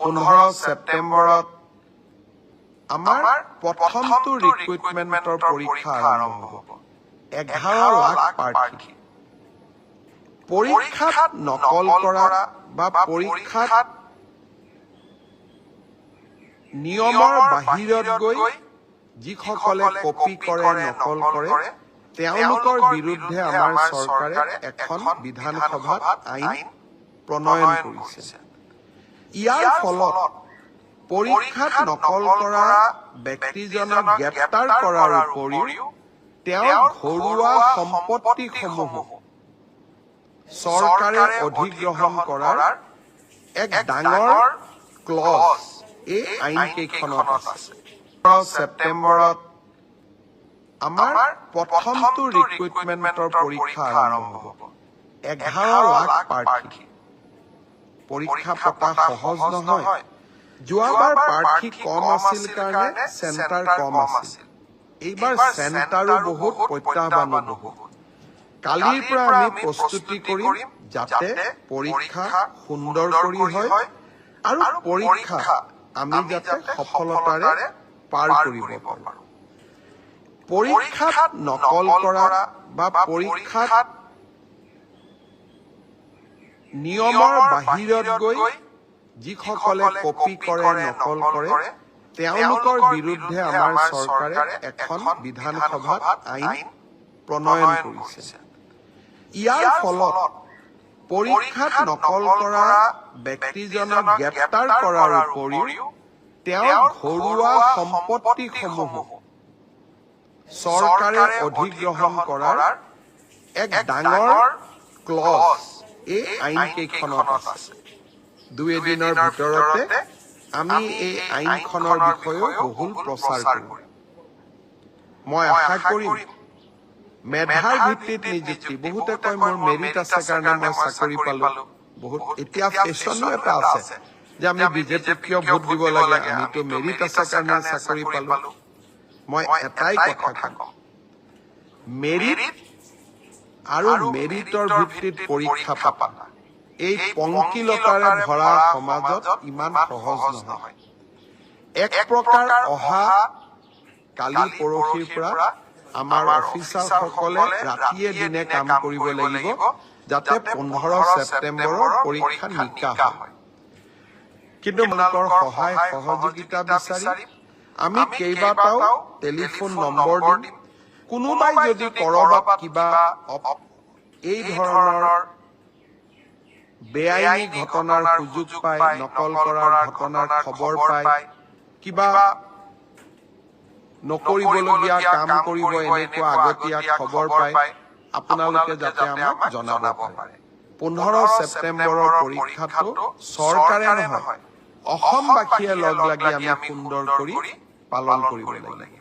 15 ছেপ্টেম্বৰত আমাৰ প্ৰথমটো ৰিক্ৰুটমেণ্টৰ পৰীক্ষা আৰম্ভ হ'ব। 11 লাখ প্ৰাৰ্থী। পৰীক্ষাত নকল কৰা বা পৰীক্ষাত নিয়মৰ বাহিৰত গৈ যিসকলে কপি কৰে, নকল কৰে, তেওঁলোকৰ বিৰুদ্ধে আমাৰ চৰকাৰে এখন বিধানসভাত আইন প্ৰণয়ন কৰিছে। ইয়াৰ ফলত পৰীক্ষাত নকল কৰা ব্যক্তিজনক গ্ৰেপ্তাৰ কৰাৰ উপৰিও তেওঁৰ ঘৰুৱা সম্পত্তিসমূহ চৰকাৰে অধিগ্ৰহণ কৰাৰ এক ডাঙৰ ক্লজ এই আইনকেইখনত আছে। 15 ছেপ্টেম্বৰত আমাৰ প্ৰথমটো ৰিক্ৰুটমেণ্টৰ পৰীক্ষা আৰম্ভ হ'ব। 11 লাখ প্ৰাৰ্থী। পৰীক্ষা পতা সহজ নহয়। যোৱাবাৰ প্ৰাৰ্থী কম আছিল কাৰণে চেণ্টাৰ কম আছিল। এইবাৰ চেণ্টাৰো বহুত, প্ৰত্যাহ্বানো বহুত। কালিৰ পৰা আমি প্ৰস্তুতি কৰিম যাতে পৰীক্ষা সুন্দৰ কৰি হয় আৰু পৰীক্ষা আমি যাতে সফলতাৰে পাৰ কৰিব পাৰোঁ। পৰীক্ষাত নকল কৰা বা পৰীক্ষাত নিয়মৰ বাহিৰত গৈ যিসকলে কপি কৰে, নকল কৰে, তেওঁলোকৰ বিৰুদ্ধে আমাৰ চৰকাৰে এখন বিধানসভাত আইন প্ৰণয়ন কৰিছে। ইয়াৰ ফলত পৰীক্ষাত নকল কৰা ব্যক্তিজনক গ্ৰেপ্তাৰ কৰাৰ উপৰিও তেওঁৰ ঘৰুৱা সম্পত্তিসমূহ চৰকাৰে অধিগ্ৰহণ কৰাৰ এক ডাঙৰ ক্লজ এই আইনকেইখনত আছে। 2 এদিনৰ ভিতৰতে আমি এই আইনখনৰ বিষয়েও বহুল প্ৰচাৰ কৰিম। মই আশা কৰিম মেধাৰ ভিত্তিত নিযুক্তি। বহুতে কয় মোৰ মেৰিট আছে কাৰণে মই চাকৰি পালো। বহুত এতিয়া ফেশ্বনো এটা আছে যে আমি বিজেপিক কিয় ভোট দিব লাগে, আমিতো মেৰিট আছে কাৰণে চাকৰি পালো। মই এটাই কথা কওঁ, মেৰিট আৰু মেৰিটৰ ভিত্তিত পৰীক্ষা পাতা এই পংকিলতাৰে ভৰা সমাজত ইমান সহজ নহয়। এক প্ৰকাৰ অহা কালি পৰহিৰ পৰা আমাৰ অফিচাৰসকলে ৰাতিয়ে দিনে কাম কৰিব লাগিব যাতে 15 ছেপ্টেম্বৰৰ পৰীক্ষা নিকা হয়। কিন্তু আপোনালোকৰ সহায় সহযোগিতা বিচাৰি আমি কেইবাটাও টেলিফোন নম্বৰ দিম। কোনোবাই যদি কৰবাত কিবা এই ধৰণৰ বেআইনী ঘটনাৰ সুযোগ পায়, নকল কৰাৰ ঘটনাৰ খবৰ পায়, কিবা নকৰিবলগীয়া কাম কৰিব এনেকুৱা আগতীয়া খবৰ পায়, আপোনালোকে যাতে আমাক জনাব পাৰে। 15 ছেপ্টেম্বৰৰ পৰীক্ষাটো চৰকাৰে নহয়, অসমবাসীয়ে লগ লাগি আমি সুন্দৰ কৰি পালন কৰিব লাগিব।